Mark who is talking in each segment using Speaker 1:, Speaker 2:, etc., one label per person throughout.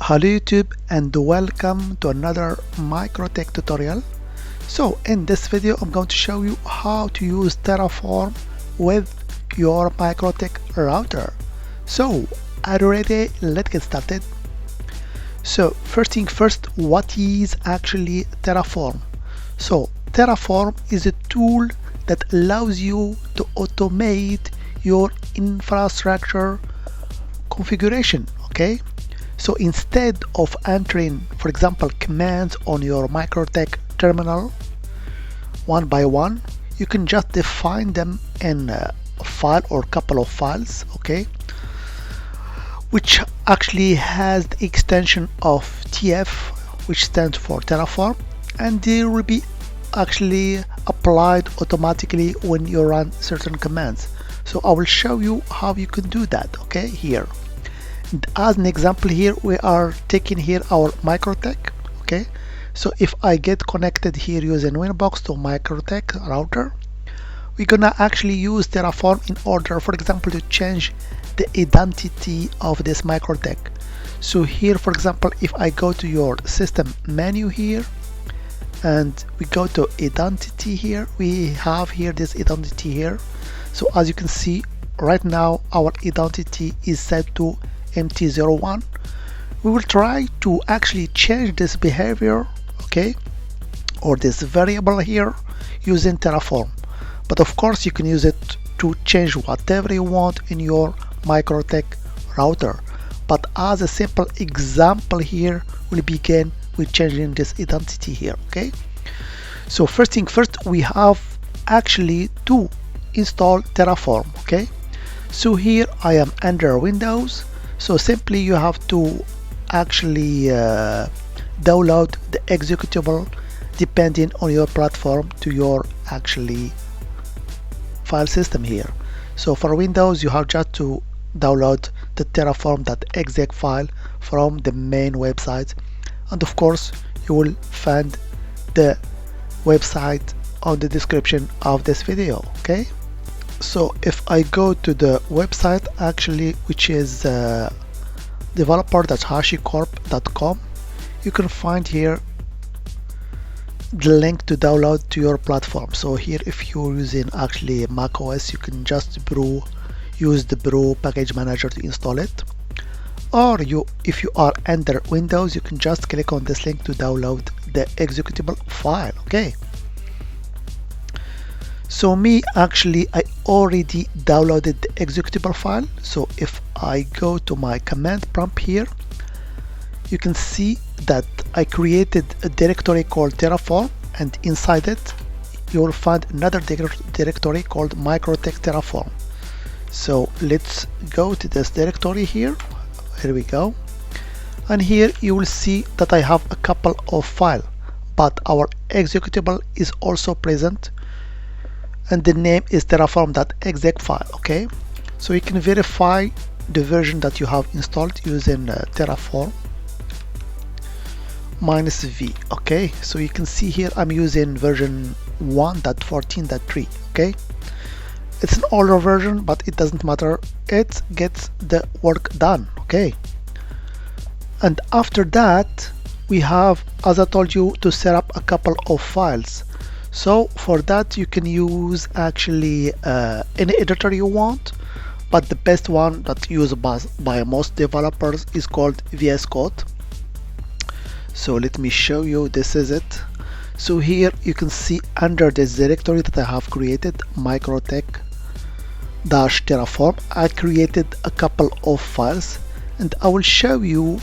Speaker 1: Hello YouTube and welcome to another MikroTik tutorial. So in this video I'm going to show you how to use Terraform with your MikroTik router. So are you ready? Let's get started. So first thing first, what is actually Terraform? So Terraform is a tool that allows you to automate your infrastructure configuration, okay? So instead of entering, for example, commands on your MikroTik terminal one by one, you can just define them in a file or couple of files, okay, which actually has the extension of TF, which stands for Terraform, and they will be actually applied automatically when you run certain commands. So I will show you how you can do that, okay, here. As an example here, we are taking here our MikroTik, okay. So if I get connected here using WinBox to MikroTik router, we're gonna actually use Terraform in order, for example, to change the identity of this MikroTik. So here, for example, if I go to your system menu here and we go to identity here, we have here this identity here. So as you can see right now, our identity is set to MT01. We will try to actually change this behavior, okay, or this variable here using Terraform. But of course you can use it to change whatever you want in your MikroTik router. But as a simple example here, we'll begin with changing this identity here, okay. So first thing first, we have actually to install Terraform, okay. So here I am under Windows. So simply you have to actually download the executable depending on your platform to your actually file system here. So for Windows you have just to download the terraform.exec file from the main website, and of course you will find the website on the description of this video, okay. So if I go to the website actually, which is developer.hashicorp.com, you can find here the link to download to your platform. So here if you're using actually Mac OS, you can just use the Brew package manager to install it, or if you are under Windows, you can just click on this link to download the executable file, okay. So me actually I already downloaded the executable file. So if I go to my command prompt here, you can see that I created a directory called Terraform, and inside it you will find another directory called MikroTik Terraform. So let's go to this directory here. Here we go, and here you will see that I have a couple of files, but our executable is also present, and the name is terraform.exec file, okay. So you can verify the version that you have installed using Terraform -v, okay. So you can see here I'm using version 1.14.3, okay. It's an older version, but it doesn't matter, it gets the work done, okay. And after that we have, as I told you, to set up a couple of files. So for that you can use actually any editor you want, but the best one that used by most developers is called VS Code. So let me show you, this is it. So here you can see under this directory that I have created, MikroTik-Terraform, I created a couple of files, and I will show you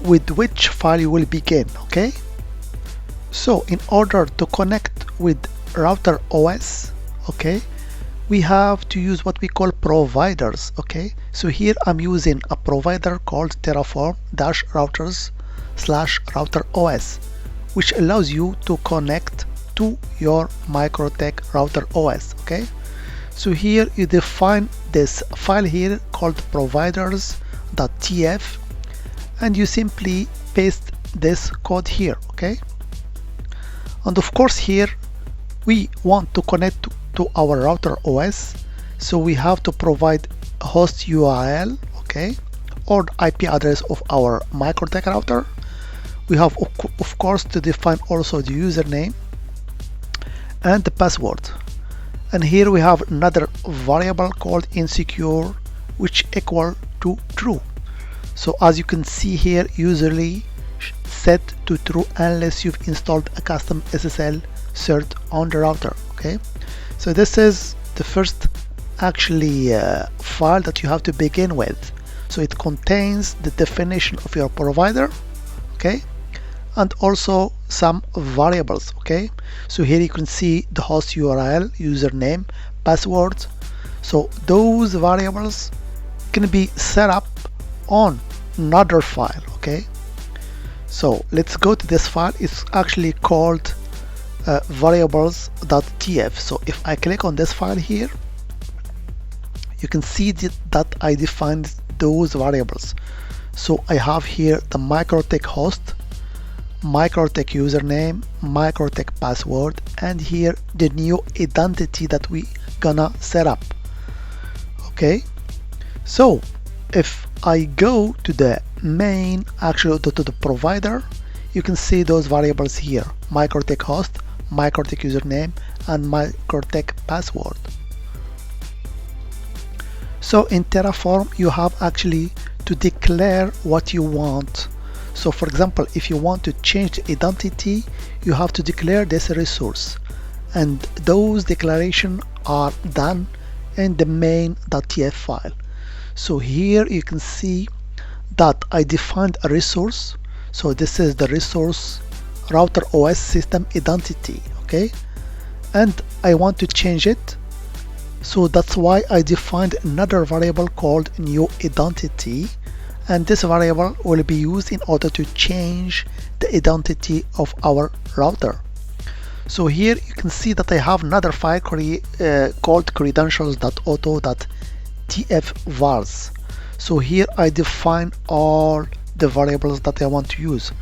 Speaker 1: with which file you will begin, okay. So in order to connect with RouterOS, okay, we have to use what we call providers, okay. So here I'm using a provider called Terraform-routers/RouterOS, which allows you to connect to your MikroTik RouterOS, okay. So here you define this file here called providers.tf, and you simply paste this code here, okay. And of course here we want to connect to our router OS, so we have to provide host URL, okay, or IP address of our MikroTik router. We have of course to define also the username and the password. And here we have another variable called insecure, which equal to true. So as you can see here, usually set to true unless you've installed a custom SSL cert on the router. Okay, so this is the first actually file that you have to begin with. So it contains the definition of your provider, okay, and also some variables. Okay, so here you can see the host URL, username, password. So those variables can be set up on another file. Okay, so let's go to this file. It's actually called variables.tf. So if I click on this file here, you can see that I defined those variables. So I have here the MikroTik host, MikroTik username, MikroTik password, and here the new identity that we gonna set up. Okay, so if I go to the main, actually to the provider, you can see those variables here: MikroTik host, MikroTik username, and MikroTik password. So in Terraform you have actually to declare what you want. So for example, if you want to change the identity, you have to declare this resource, and those declarations are done in the main.tf file. So here you can see that I defined a resource. So this is the resource RouterOS system identity. Okay, and I want to change it. So that's why I defined another variable called new identity, and this variable will be used in order to change the identity of our router. So here you can see that I have another file called credentials.auto.tf_vars. So here I define all the variables that I want to use.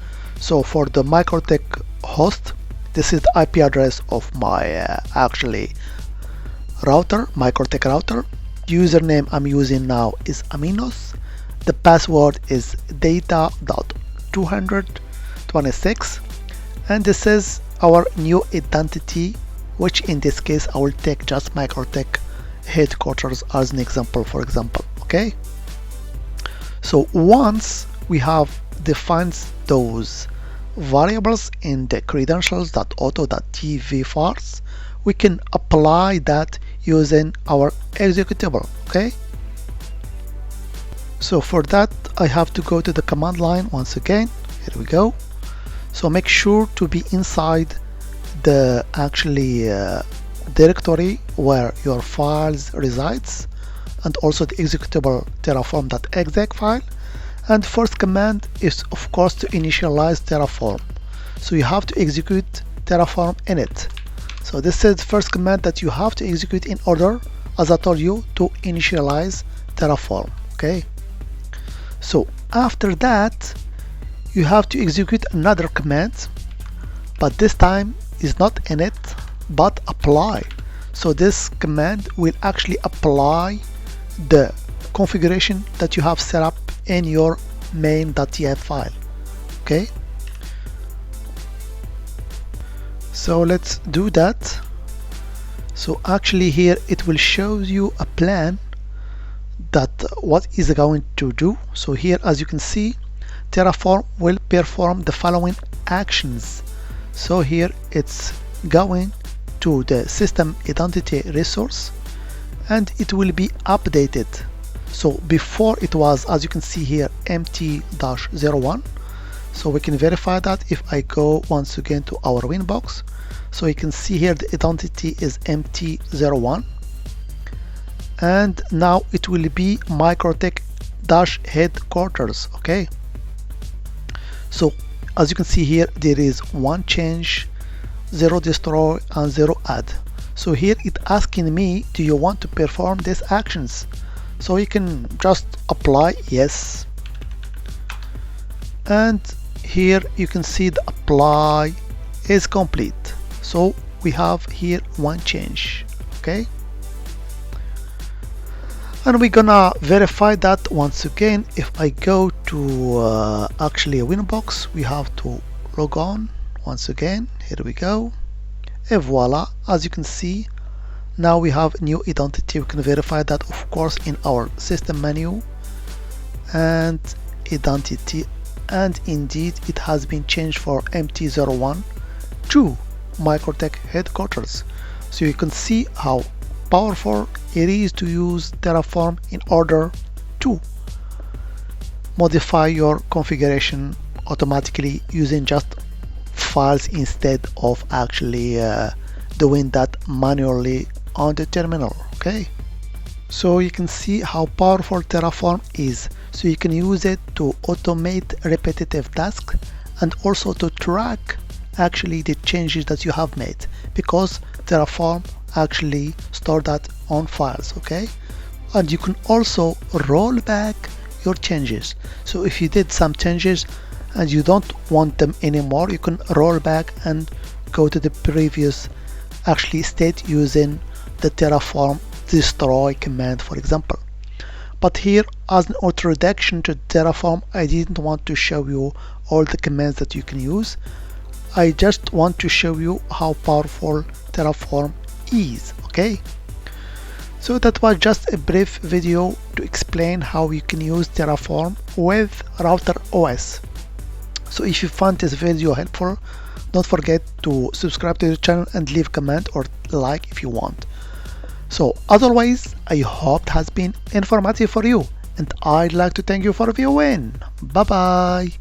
Speaker 1: So for the MikroTik host, this is the IP address of my actually router, MikroTik router. Username I'm using now is Aminos. The password is data.226, and this is our new identity, which in this case I will take just MikroTik headquarters as an example, for example. Okay, so once we have defined those variables in the credentials.auto.tf_vars, we can apply that using our executable. Okay, so for that I have to go to the command line once again. Here we go. So make sure to be inside the actually directory where your files resides, and also the executable terraform.exec file. And first command is of course to initialize Terraform. So you have to execute Terraform init. So this is the first command that you have to execute in order, as I told you, to initialize Terraform. Okay, so after that you have to execute another command, but this time is not init but apply. So this command will actually apply the configuration that you have set up in your main.tf file. Okay, so let's do that. So actually here it will show you a plan that what is going to do. So here, as you can see, Terraform will perform the following actions. So here it's going to the system identity resource, and it will be updated. So before it was, as you can see here, empty-01. So we can verify that if I go once again to our WinBox. So you can see here the identity is empty-01, and now it will be MikroTik headquarters. Okay, so as you can see here, there is 1 change, 0 destroy, and 0 add. So here it's asking me, do you want to perform these actions? So you can just apply yes, and here you can see the apply is complete. So we have here 1 change. Okay, and we're gonna verify that once again. If I go to actually WinBox, we have to log on once again. Here we go, and voila, as you can see, now we have new identity. We can verify that, of course, in our system menu and identity, and indeed it has been changed for MT01 to MikroTik headquarters. So you can see how powerful it is to use Terraform in order to modify your configuration automatically using just files instead of actually doing that manually on the terminal. Okay, so you can see how powerful Terraform is. So you can use it to automate repetitive tasks and also to track actually the changes that you have made, because Terraform actually store that on files. Okay, and you can also roll back your changes. So if you did some changes and you don't want them anymore, you can roll back and go to the previous actually state using the Terraform destroy command, for example. But here, as an introduction to Terraform, I didn't want to show you all the commands that you can use. I just want to show you how powerful Terraform is. Okay, so that was just a brief video to explain how you can use Terraform with RouterOS. So if you found this video helpful, don't forget to subscribe to the channel and leave a comment or like if you want. So otherwise, I hope it has been informative for you, and I'd like to thank you for viewing. Bye bye.